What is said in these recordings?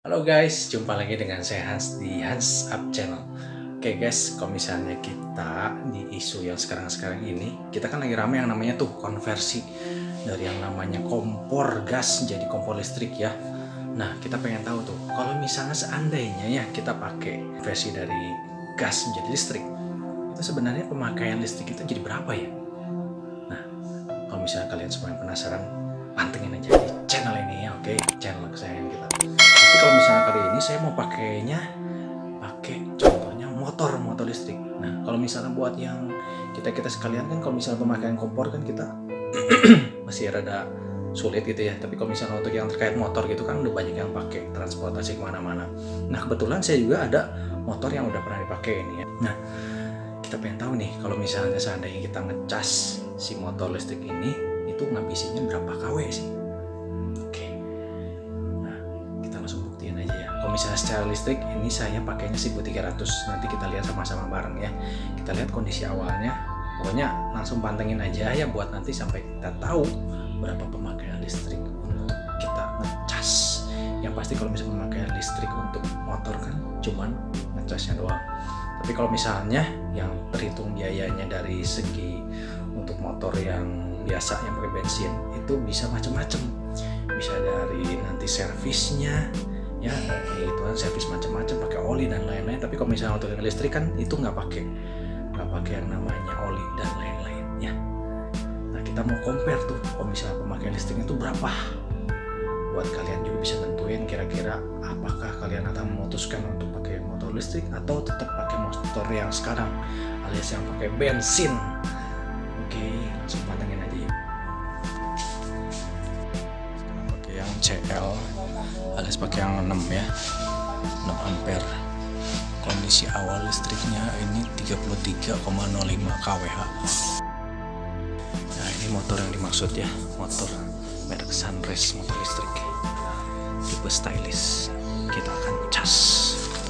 Halo guys, jumpa lagi dengan saya Hans di Hans Up Channel. Oke guys, kalau misalnya kita di isu yang sekarang-sekarang ini, kita kan lagi rame yang namanya tuh konversi dari yang namanya kompor gas jadi kompor listrik ya. Nah, kita pengen tahu tuh, kalau misalnya seandainya ya kita pakai versi dari gas menjadi listrik, itu sebenarnya pemakaian listrik itu jadi berapa ya? Nah, kalau misalnya kalian semua yang penasaran, pantengin aja di channel ini ya, oke? Channel kesayangan kita. Tapi kalau misalnya kali ini saya mau pakai contohnya motor listrik. Nah, kalau misalnya buat yang kita sekalian kan, kalau misalnya pemakaian kompor kan kita masih rada sulit gitu ya. Tapi kalau misalnya untuk yang terkait motor gitu kan udah banyak yang pakai transportasi kemana-mana. Nah, kebetulan saya juga ada motor yang udah pernah dipakai ini ya. Nah, kita pengen tahu nih kalau misalnya seandainya kita ngecas si motor listrik ini itu ngabisinnya berapa kW sih? Oke. Nah, kita langsung buktiin aja ya. Kalau misalnya secara listrik ini saya pakainya 1300. Nanti kita lihat sama-sama bareng ya. Kita lihat kondisi awalnya. Pokoknya langsung pantengin aja ya buat nanti sampai kita tahu berapa pemakaian listrik untuk kita ngecas. Yang pasti kalau misalnya pemakaian listrik untuk motor kan cuman ngecasnya doang. Tapi kalau misalnya yang terhitung biayanya dari segi untuk motor yang biasa yang pakai bensin itu bisa macam-macam. Bisa dari nanti servisnya ya, itu kan servis macam-macam pakai oli dan lain-lain. Tapi kalau misalnya untuk yang listrik kan itu nggak pakai yang namanya oli dan lain-lain ya. Nah, kita mau compare tuh kalau misalnya pemakaian listriknya itu berapa, buat kalian juga bisa nentuin kira-kira apakah kalian akan memutuskan untuk pakai motor listrik atau tetap pakai motor yang sekarang alias yang pakai bensin. Oke, langsung pantengin aja yuk. Pakai yang CL alias pakai yang 6 ya, 6 ampere. Kondisi awal listriknya ini 33,05 kWh. Nah, ini motor yang dimaksud ya, motor merek Sunrise, motor listrik tipe stylish. Kita akan cas.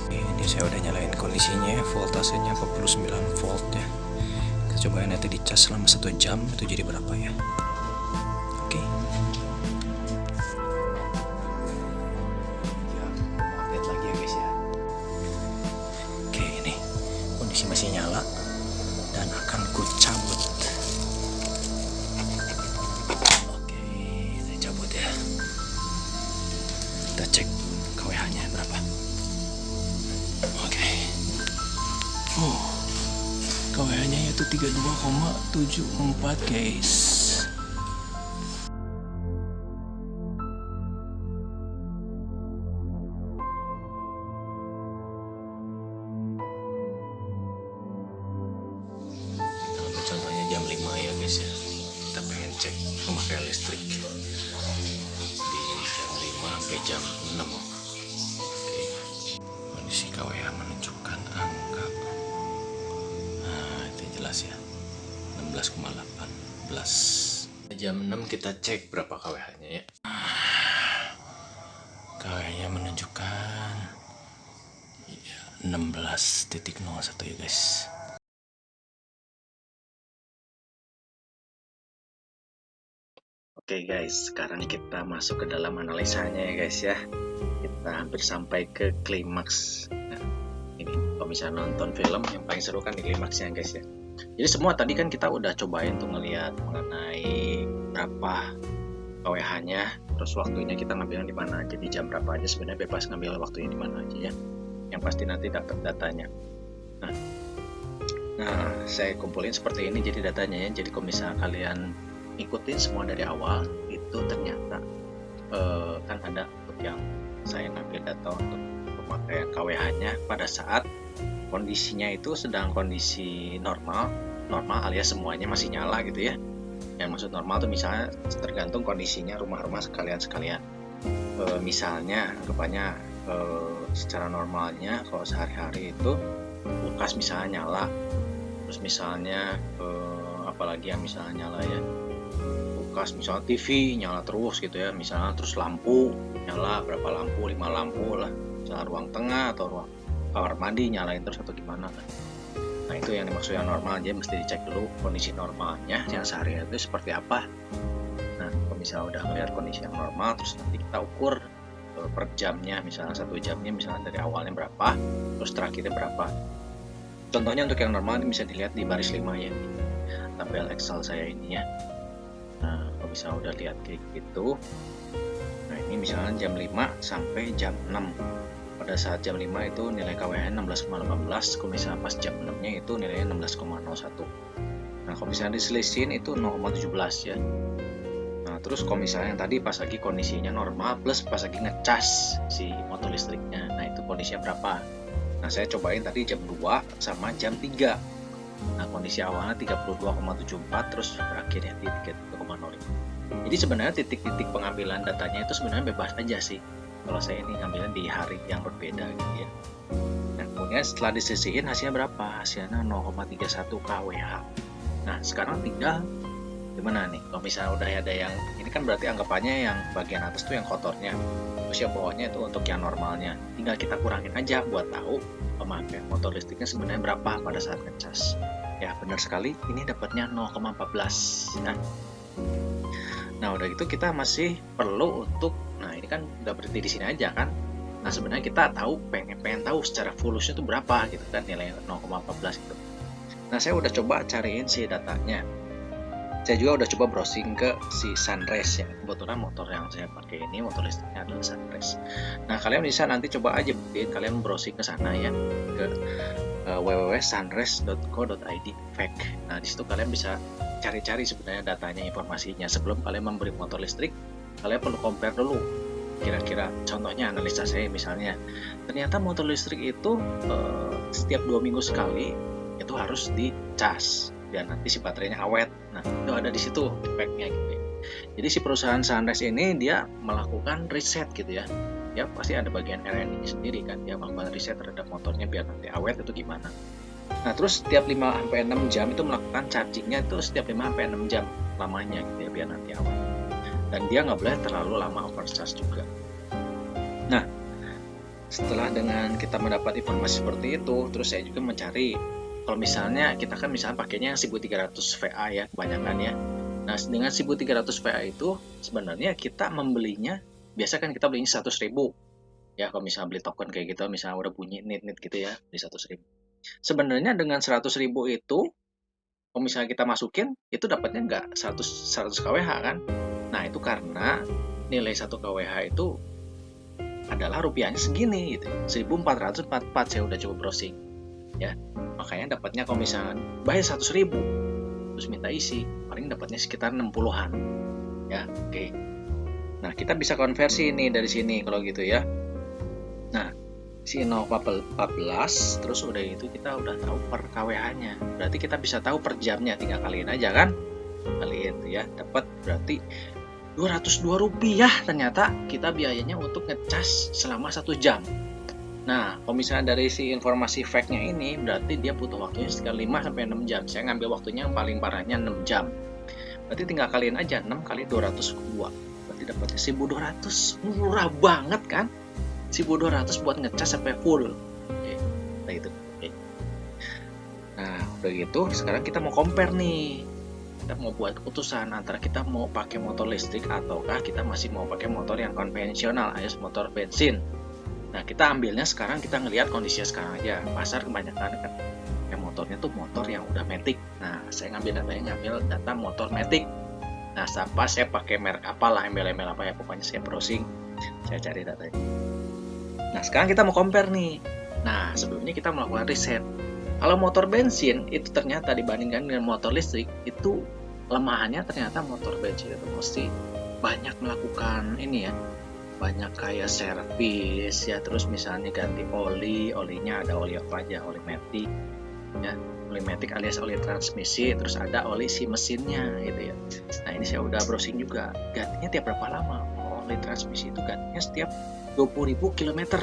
Ini saya udah nyalain kondisinya ya, voltasenya 49 volt ya. Kita coba nanti dicas selama 1 jam itu jadi berapa ya. Oke. Ya, update lagi ya guys ya. Oke, ini kondisi masih nyala dan akan ku cabut. Oke, saya cabut ya. Kita cek KWH nya berapa. Oke. KWH nya yaitu 32,74 guys. Kita ambil contohnya jam 5 ya guys ya. Kita pengen cek pemakaian listrik di jam 5 sampai jam 6. Oke. Kondisi KWH menunjukkan angka, nah itu jelas ya, 16,18. Jam 6 kita cek berapa KWH nya ya. KWH nya menunjukkan 16,01 ya guys. Oke guys, sekarang kita masuk ke dalam analisanya ya guys ya. Kita hampir sampai ke klimaks. Nah, ini kalau misalnya nonton film yang paling seru kan di klimaksnya guys ya. Jadi semua tadi kan kita udah cobain tuh ngelihat mengenai berapa KWH-nya, terus waktunya kita ngambilnya di mana aja, di jam berapa aja, sebenarnya bebas ngambil waktunya di mana aja ya. Yang pasti nanti dapat datanya. Nah, saya kumpulin seperti ini jadi datanya ya. Jadi kalau misalnya kalian ikutin semua dari awal itu ternyata kan ada untuk yang saya ngambil data untuk pemakaian KWH-nya pada saat kondisinya itu sedang kondisi normal alias semuanya masih nyala gitu ya. Yang maksud normal tuh misalnya tergantung kondisinya rumah-rumah sekalian. Misalnya anggapannya secara normalnya kalau sehari-hari itu kulkas misalnya nyala, terus misalnya apalagi yang misalnya nyala ya, kulkas misalnya TV nyala terus gitu ya, misalnya terus lampu nyala berapa lampu, 5 lampu lah, misalnya ruang tengah atau ruang kamar mandi nyalain terus atau gimana kan. Nah itu yang dimaksud yang normal aja, mesti dicek dulu kondisi normalnya yang sehari itu seperti apa. Nah kalau misalnya udah melihat kondisi yang normal, terus nanti kita ukur untuk per jamnya, misalnya 1 jamnya misalnya dari awalnya berapa, terus terakhirnya berapa. Contohnya untuk yang normal ini bisa dilihat di baris 5 ya, tabel Excel saya ini ya. Nah, kalau misalnya udah lihat kayak gitu, nah ini misalnya jam 5 sampai jam 6. Pada saat jam 5 itu nilai KWH 16,18, kalau misalnya pas jam 6-nya itu nilainya 16,01. Nah, kalau misalnya diselisihin itu 0,17 ya. Nah, terus kalau misalnya yang tadi pas lagi kondisinya normal plus pas lagi ngecas si motor listriknya, nah itu kondisinya berapa? Nah, saya cobain tadi jam 2 sama jam 3. Nah, kondisi awalnya 32,74 terus berakhirnya di 33,05. Jadi sebenarnya titik-titik pengambilan datanya itu sebenarnya bebas aja sih. Kalau saya ini ngambilnya di hari yang berbeda gitu ya. Nah, kemudian setelah disisihin hasilnya berapa? Hasilnya 0,31 kWh. Nah, sekarang tinggal gimana nih? Kalau misalnya udah ada yang ini kan berarti anggapannya yang bagian atas tuh yang kotornya, terus yang bawahnya itu untuk yang normalnya. Tinggal kita kurangin aja buat tahu pemakaian motor listriknya sebenarnya berapa pada saat ngecas. Ya, benar sekali, ini dapatnya 0,14 ya. Nah, udah gitu kita masih perlu untuk, nah ini kan udah berhenti di sini aja kan. Nah, sebenarnya kita tahu pengen tahu secara fulusnya itu berapa gitu kan, nilai 0,14 itu. Nah, saya udah coba cariin si datanya. Saya juga udah coba browsing ke si Sunrise ya. Kebetulan motor yang saya pakai ini motor listriknya adalah Sunrise. Nah, kalian bisa nanti coba aja buktiin, kalian browsing ke sana ya, ke www.sunrise.co.id fact. Nah, di situ kalian bisa cari-cari sebenarnya datanya, informasinya. Sebelum kalian membeli motor listrik, kalian perlu compare dulu. Kira-kira contohnya analisa saya misalnya, ternyata motor listrik itu setiap 2 minggu sekali itu harus dicas biar nanti si baterainya awet. Nah, itu ada di situ speknya gitu ya. Jadi si perusahaan Sunrise ini dia melakukan riset gitu ya. Ya pasti ada bagian R&D sendiri kan, dia melakukan riset terhadap motornya biar nanti awet itu gimana. Nah, terus setiap 5-6 jam itu melakukan chargingnya itu setiap 5-6 jam lamanya gitu ya biar nanti awet. Dan dia nggak boleh terlalu lama overcharge juga. Nah, setelah dengan kita mendapat informasi seperti itu, terus saya juga mencari, kalau misalnya kita kan misalnya pakainya 1300 VA ya kebanyakan ya. Nah, dengan 1300 VA itu sebenarnya kita membelinya, biasa kan kita belinya 100.000 ya. Kalau misalnya beli token kayak gitu, misalnya udah bunyi nit gitu ya, beli 100.000. Sebenarnya dengan 100.000 itu, kalau misalnya kita masukin, itu dapatnya nggak 100 kWh kan. Nah, itu karena nilai 1 kWh itu adalah rupiahnya segini gitu, 1444. Saya udah coba browsing ya, makanya dapatnya kalau misalnya bayar 100.000 terus minta isi, paling dapatnya sekitar 60-an ya. Oke. Nah, kita bisa konversi ini dari sini kalau gitu ya. Nah, si 0,14 terus udah itu kita udah tahu per kWh-nya. Berarti kita bisa tahu per jamnya, tinggal kaliin aja kan. Kaliin tuh ya, dapat berarti Rp202 ternyata kita biayanya untuk ngecas selama 1 jam. Nah, kalau misalnya dari si informasi fact-nya ini berarti dia butuh waktunya sekitar 5-6 jam. Saya ngambil waktunya yang paling parahnya 6 jam. Berarti tinggal kaliin aja 6 kali 202. Berarti dapatnya 1.200. Murah banget kan? 1.200 buat ngecas sampai full. Oke, nah itu. Oke. Nah, udah gitu sekarang kita mau compare nih. Kita mau buat keputusan antara kita mau pakai motor listrik ataukah kita masih mau pakai motor yang konvensional alias motor bensin. Nah, kita ambilnya sekarang, kita ngelihat kondisinya sekarang aja. Pasar kebanyakan kan yang motornya tuh motor yang udah matic. Nah, saya ngambil data motor matic. Nah, sampai saya pakai merek apalah, embel-embel apa ya, pokoknya saya browsing, saya cari datanya. Nah, sekarang kita mau compare nih. Nah, sebelumnya kita melakukan riset. Kalau motor bensin itu ternyata dibandingkan dengan motor listrik itu lemahannya, ternyata motor bensin itu mesti banyak melakukan ini ya, banyak kayak servis ya, terus misalnya ganti olinya ada oli apa aja, oli matic ya, oli matic alias oli transmisi, terus ada oli si mesinnya gitu ya. Nah, ini saya udah browsing juga, gantinya tiap berapa lama. Oli transmisi itu gantinya setiap 20.000 km.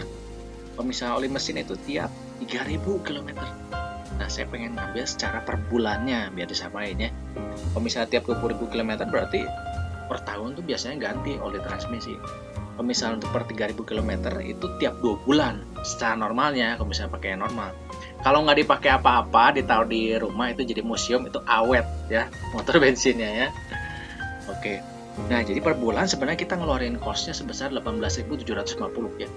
Kalau misalnya oli mesin itu tiap 3.000 km. Nah, saya pengen ngambil secara per bulannya biar disamain ya. Kalau misalnya tiap 20.000 km berarti per tahun tuh biasanya ganti oli transmisi. Kalau misalnya untuk per 3.000 km itu tiap 2 bulan secara normalnya, kalau misalnya pakai yang normal. Kalau nggak dipakai apa-apa, ditaruh di rumah itu jadi museum, itu awet ya motor bensinnya ya. Oke. Nah, jadi per bulan sebenarnya kita ngeluarin cost-nya sebesar 18.750 ya.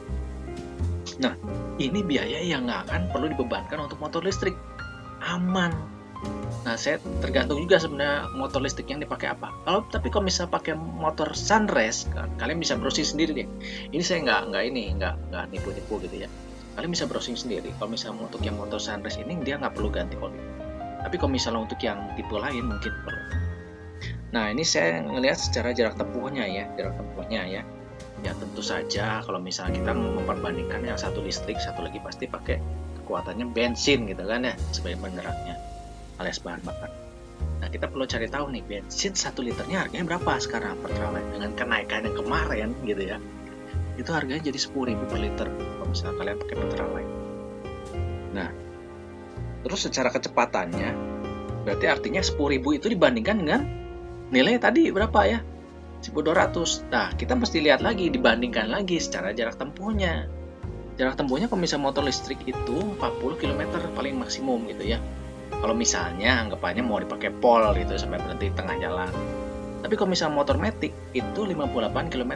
Nah, ini biaya yang nggak akan perlu dibebankan untuk motor listrik. Aman. Nah, saya tergantung juga sebenarnya motor listrik yang dipakai apa. Kalau misalnya pakai motor sunrise, kalian bisa browsing sendiri deh. Ini saya nggak nipu-nipu gitu ya. Kalian bisa browsing sendiri. Kalau misalnya untuk yang motor sunrise ini dia nggak perlu ganti oli. Tapi kalau misalnya untuk yang tipe lain mungkin perlu. Nah, ini saya ngelihat secara jarak tempuhnya ya. Ya tentu saja kalau misalnya kita memperbandingkan yang satu listrik, satu lagi pasti pakai kekuatannya bensin gitu kan ya sebagai penggeraknya alias bahan bakar. Nah, kita perlu cari tahu nih bensin 1 liternya harganya berapa sekarang Pertalite dengan kenaikan yang kemarin gitu ya. Itu harganya jadi 10.000 per liter kalau misalnya kalian pakai Pertalite. Nah, terus secara kecepatannya berarti artinya 10.000 itu dibandingkan dengan nilai tadi berapa ya? 1.200. Nah, kita mesti lihat lagi, dibandingkan lagi secara jarak tempuhnya. Jarak tempuhnya kalau misalnya motor listrik itu 40 km paling maksimum gitu ya. Kalau misalnya anggapannya mau dipakai pol gitu sampai berhenti di tengah jalan. Tapi kalau misalnya motor matic itu 58 km.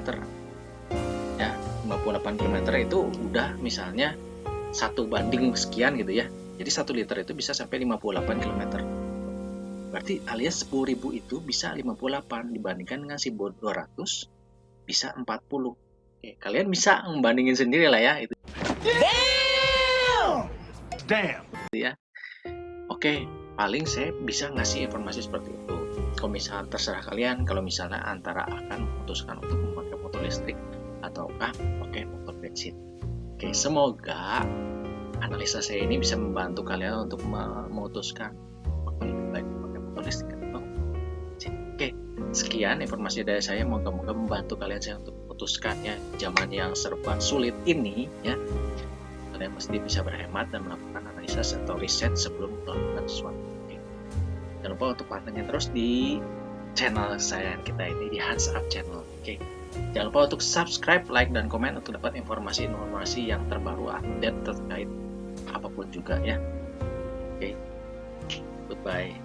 Ya, 58 km itu udah misalnya 1 banding sekian gitu ya. Jadi 1 liter itu bisa sampai 58 km. Berarti alias 10.000 itu bisa 58 dibandingkan dengan 1.200 bisa 40. Oke, kalian bisa membandingin sendiri lah ya itu. Damn. Ya. Oke, paling saya bisa ngasih informasi seperti itu. Kalau misalnya terserah kalian, kalau misalnya antara akan memutuskan untuk memakai motor listrik ataukah pakai motor bensin. Oke, semoga analisa saya ini bisa membantu kalian untuk memutuskan baik pakai motor listrik atau bensin. Oke, sekian informasi dari saya. Moga-moga membantu kalian saya untuk memutuskan ya zaman yang serba sulit ini ya. Kalian mesti bisa berhemat dan melakukan analisa atau riset sebelum melakukan sesuatu. Oke. Jangan lupa untuk pantengin terus di channel saya kita ini di Hans Up Channel. Oke. Jangan lupa untuk subscribe, like, dan komen untuk dapat informasi-informasi yang terbaru update terkait apapun juga ya. Oke. Goodbye.